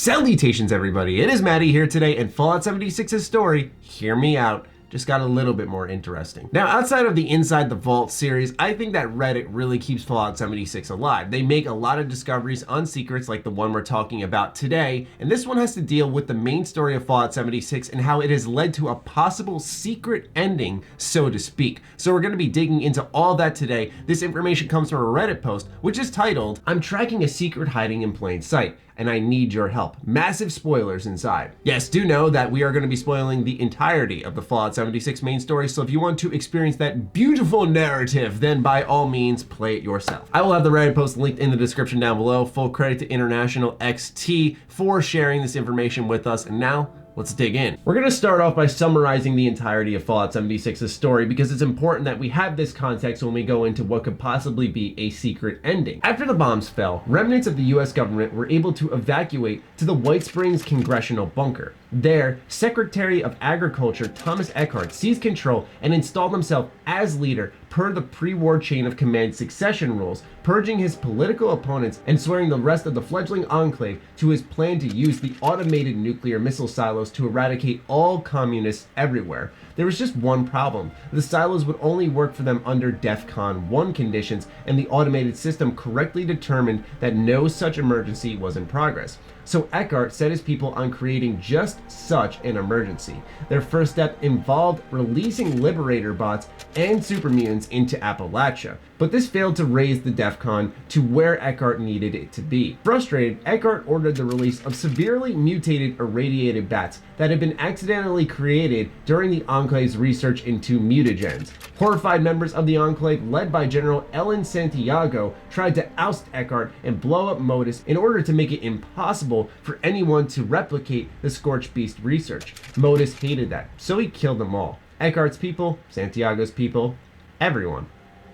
Salutations everybody, it is Matty here today, and Fallout 76's story, hear me out, just got a little bit more interesting. Now, outside of the Inside the Vault series, I think that Reddit really keeps Fallout 76 alive. They make a lot of discoveries on secrets like the one we're talking about today, and this one has to deal with the main story of Fallout 76 and how it has led to a possible secret ending, so to speak. So we're going to be digging into all that today. This information comes from a Reddit post, which is titled, "I'm tracking a secret hiding in plain sight, and I need your help." Massive spoilers inside. Yes, do know that we are going to be spoiling the entirety of the Fallout 76 main story, so if you want to experience that beautiful narrative, then by all means, play it yourself. I will have the Reddit post linked in the description down below. Full credit to International XT for sharing this information with us, and now, let's dig in. We're gonna start off by summarizing the entirety of Fallout 76's story because it's important that we have this context when we go into what could possibly be a secret ending. After the bombs fell, remnants of the US government were able to evacuate to the White Springs Congressional Bunker. There, Secretary of Agriculture Thomas Eckhart seized control and installed himself as leader per the pre-war chain of command succession rules, purging his political opponents and swearing the rest of the fledgling enclave to his plan to use the automated nuclear missile silos to eradicate all communists everywhere. There was just one problem. The silos would only work for them under DEFCON 1 conditions, and the automated system correctly determined that no such emergency was in progress. So Eckhart set his people on creating just such an emergency. Their first step involved releasing Liberator bots and super mutants into Appalachia, but this failed to raise the DEFCON to where Eckhart needed it to be. Frustrated, Eckhart ordered the release of severely mutated irradiated bats that had been accidentally created during the Enclave's research into mutagens. Horrified members of the Enclave, led by General Ellen Santiago, tried to oust Eckhart and blow up Modus in order to make it impossible for anyone to replicate the Scorched Beast research. Modus hated that, so he killed them all. Eckhart's people, Santiago's people, everyone.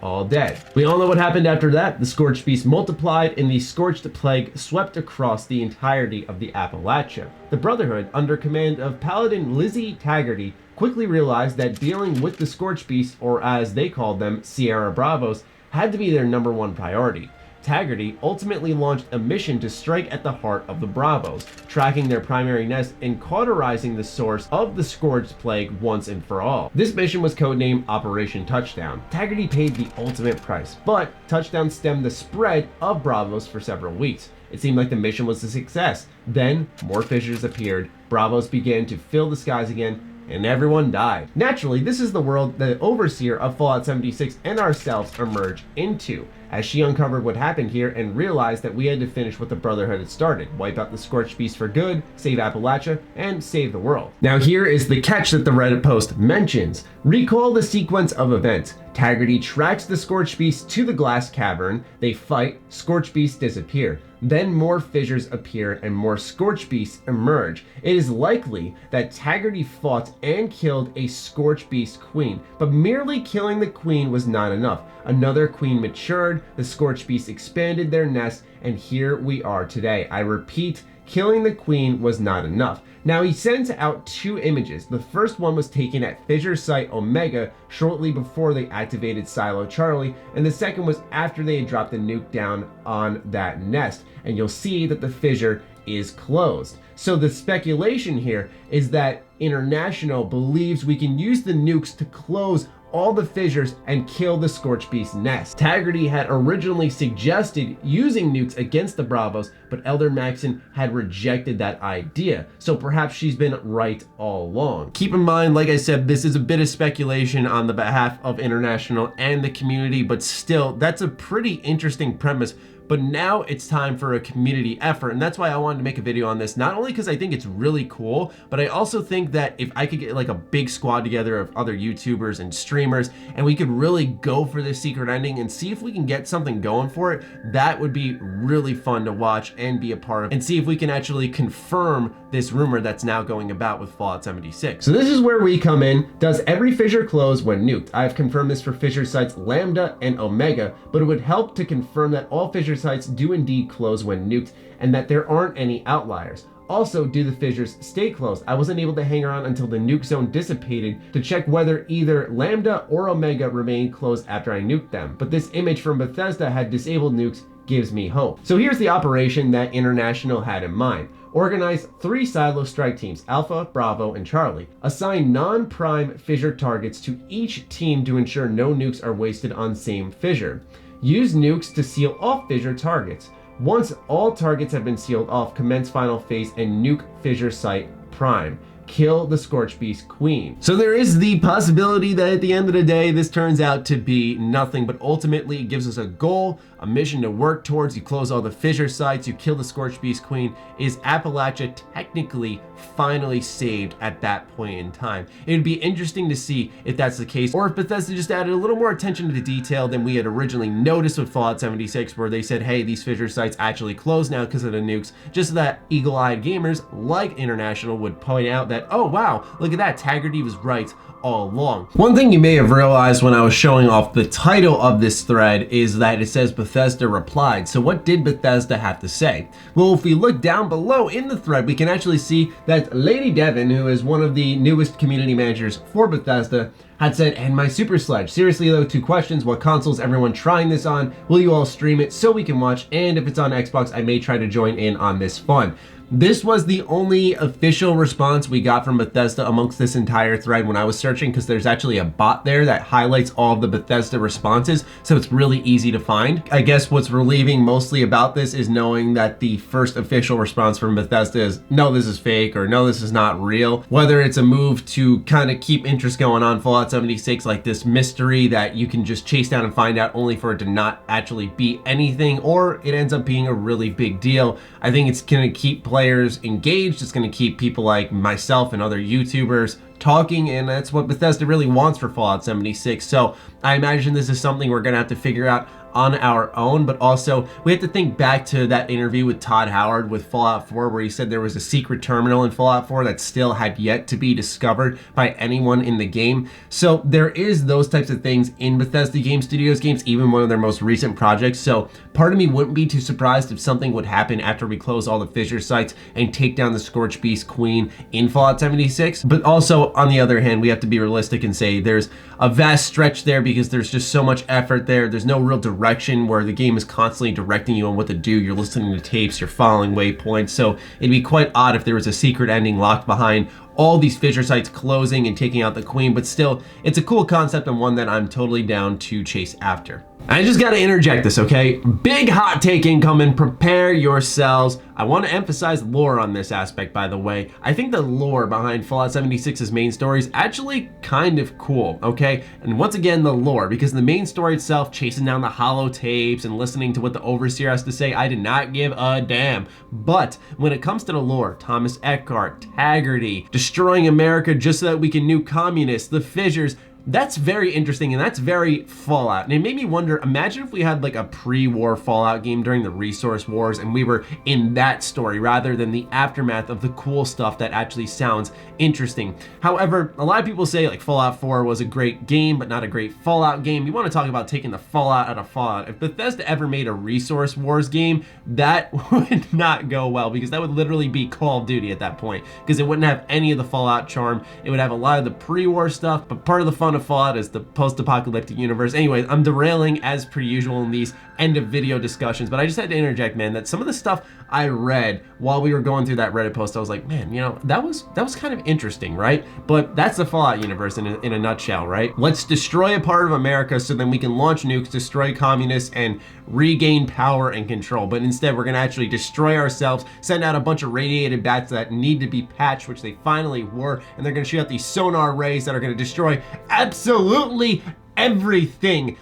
All dead. We all know what happened after that. The Scorched Beast multiplied and the Scorched Plague swept across the entirety of the Appalachia. The Brotherhood, under command of Paladin Lizzie Taggarty, quickly realized that dealing with the Scorched Beast, or as they called them, Sierra Bravos, had to be their #1 priority. Taggarty ultimately launched a mission to strike at the heart of the Bravos, tracking their primary nest and cauterizing the source of the Scourged Plague once and for all. This mission was codenamed Operation Touchdown. Taggarty paid the ultimate price, but Touchdown stemmed the spread of Bravos for several weeks. It seemed like the mission was a success. Then, more fissures appeared, Bravos began to fill the skies again, and everyone died. Naturally, this is the world the Overseer of Fallout 76 and ourselves emerge into, as she uncovered what happened here and realized that we had to finish what the Brotherhood had started, wipe out the Scorched Beast for good, save Appalachia, and save the world. Now here is the catch that the Reddit post mentions. Recall the sequence of events. Taggarty tracks the Scorched Beast to the glass cavern, they fight, Scorched Beasts disappear. Then more fissures appear and more Scorched Beasts emerge. It is likely that Taggarty fought and killed a Scorched Beast queen, but merely killing the queen was not enough. Another queen matured, the Scorched Beasts expanded their nest, and here we are today. I repeat, killing the queen was not enough. Now he sends out 2 images. The first one was taken at Fissure Site Omega shortly before they activated Silo Charlie, and the second was after they had dropped the nuke down on that nest. And you'll see that the fissure is closed. So the speculation here is that International believes we can use the nukes to close all the fissures and kill the Scorched Beast nest. Taggarty had originally suggested using nukes against the Bravos, but Elder Maxon had rejected that idea, so perhaps she's been right all along. Keep in mind, like I said, this is a bit of speculation on the behalf of International and the community, but still, that's a pretty interesting premise. But now it's time for a community effort, and that's why I wanted to make a video on this, not only because I think it's really cool, but I also think that if I could get like a big squad together of other YouTubers and streamers, and we could really go for this secret ending and see if we can get something going for it, that would be really fun to watch and be a part of, and see if we can actually confirm this rumor that's now going about with Fallout 76. So this is where we come in. Does every fissure close when nuked? I have confirmed this for fissure sites Lambda and Omega, but it would help to confirm that all fissure sites do indeed close when nuked and that there aren't any outliers. Also, do the fissures stay closed? I wasn't able to hang around until the nuke zone dissipated to check whether either Lambda or Omega remained closed after I nuked them, but this image from Bethesda had disabled nukes gives me hope. So here's the operation that International had in mind. Organize 3 silo strike teams, Alpha, Bravo, and Charlie. Assign non-prime fissure targets to each team to ensure no nukes are wasted on same fissure. Use nukes to seal off fissure targets. Once all targets have been sealed off, commence final phase and nuke fissure site prime. Kill the Scorch Beast Queen. So there is the possibility that at the end of the day, this turns out to be nothing, but ultimately it gives us a goal, a mission to work towards. You close all the fissure sites, you kill the Scorch Beast Queen. Is Appalachia technically finally saved at that point in time? It would be interesting to see if that's the case, or if Bethesda just added a little more attention to detail than we had originally noticed with Fallout 76, where they said, hey, these fissure sites actually closed now because of the nukes, just so that eagle-eyed gamers like International would point out that, oh wow, look at that, Taggarty was right all along. One thing you may have realized when I was showing off the title of this thread is that it says Bethesda replied. So what did Bethesda have to say? Well, if we look down below in the thread, we can actually see that Lady Devon, who is one of the newest community managers for Bethesda, had said, and my super sledge. Seriously though, 2 questions. What consoles everyone trying this on? Will you all stream it so we can watch? And if it's on Xbox, I may try to join in on this fun. This was the only official response we got from Bethesda amongst this entire thread when I was searching, because there's actually a bot there that highlights all of the Bethesda responses, so it's really easy to find. I guess what's relieving mostly about this is knowing that the first official response from Bethesda is, no, this is fake, or no, this is not real. Whether it's a move to kind of keep interest going on Fallout 76, like this mystery that you can just chase down and find out only for it to not actually be anything, or it ends up being a really big deal. I think it's gonna keep players engaged. It's going to keep people like myself and other YouTubers talking, and that's what Bethesda really wants for Fallout 76. So I imagine this is something we're going to have to figure out on our own, but also we have to think back to that interview with Todd Howard with Fallout 4, where he said there was a secret terminal in Fallout 4 that still had yet to be discovered by anyone in the game. So there is those types of things in Bethesda Game Studios games, even one of their most recent projects. So part of me wouldn't be too surprised if something would happen after we close all the fissure sites and take down the Scorch Beast Queen in Fallout 76. But also, on the other hand, we have to be realistic and say there's a vast stretch there because there's just so much effort there. There's no real direction where the game is constantly directing you on what to do. You're listening to tapes, you're following waypoints. So it'd be quite odd if there was a secret ending locked behind all these fissure sites closing and taking out the queen, but still, it's a cool concept and one that I'm totally down to chase after. I just gotta interject this, okay? Big hot take incoming, prepare yourselves. I want to emphasize lore on this aspect, by the way. I think the lore behind Fallout 76's main story is actually kind of cool, okay? And once again, the lore, because the main story itself, chasing down the hollow tapes and listening to what the Overseer has to say, I did not give a damn. But when it comes to the lore, Thomas Eckhart, Taggarty, destroying America just so that we can nuke communists, the fissures, that's very interesting, and that's very Fallout. And it made me wonder, imagine if we had like a pre-war Fallout game during the resource wars and we were in that story rather than the aftermath of the cool stuff that actually sounds interesting. However, a lot of people say like Fallout 4 was a great game but not a great Fallout game. You want to talk about taking the Fallout out of Fallout. If Bethesda ever made a resource wars game, that would not go well, because that would literally be Call of Duty at that point, because it wouldn't have any of the Fallout charm. It would have a lot of the pre-war stuff, but part of the fun of Fallout is the post-apocalyptic universe. Anyways, I'm derailing as per usual in these end of video discussions, but I just had to interject, man, that some of the stuff I read while we were going through that Reddit post, I was like, man, you know, that was kind of interesting, right? But that's the Fallout universe in a nutshell, right? Let's destroy a part of America so then we can launch nukes, destroy communists, and regain power and control. But instead, we're gonna actually destroy ourselves, send out a bunch of radiated bats that need to be patched, which they finally were, and they're gonna shoot out these sonar rays that are gonna destroy absolutely everything.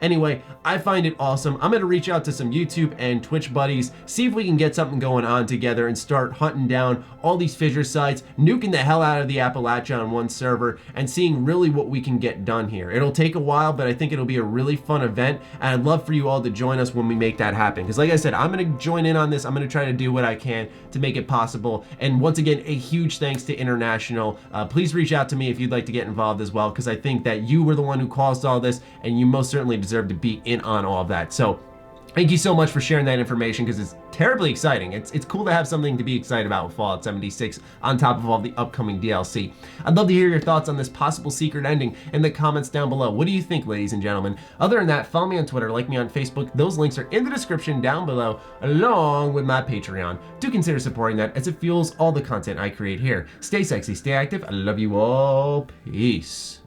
Anyway, I find it awesome. I'm gonna reach out to some YouTube and Twitch buddies, see if we can get something going on together and start hunting down all these fissure sites, nuking the hell out of the Appalachia on one server, and seeing really what we can get done here. It'll take a while, but I think it'll be a really fun event, and I'd love for you all to join us when we make that happen. Because like I said, I'm gonna join in on this. I'm gonna try to do what I can to make it possible. And once again, a huge thanks to International. Please reach out to me if you'd like to get involved as well, because I think that you were the one who caused all this, and you most certainly deserve to be in on all of that. So Thank you so much for sharing that information because it's terribly exciting. It's cool to have something to be excited about with Fallout 76 on top of all the upcoming DLC. I'd love to hear your thoughts on this possible secret ending in the comments down below. What do you think, ladies and gentlemen? Other than that, follow me on Twitter, like me on Facebook. Those links are in the description down below, along with my Patreon. Do consider supporting that as it fuels all the content I create here. Stay sexy, stay active. I love you all. Peace.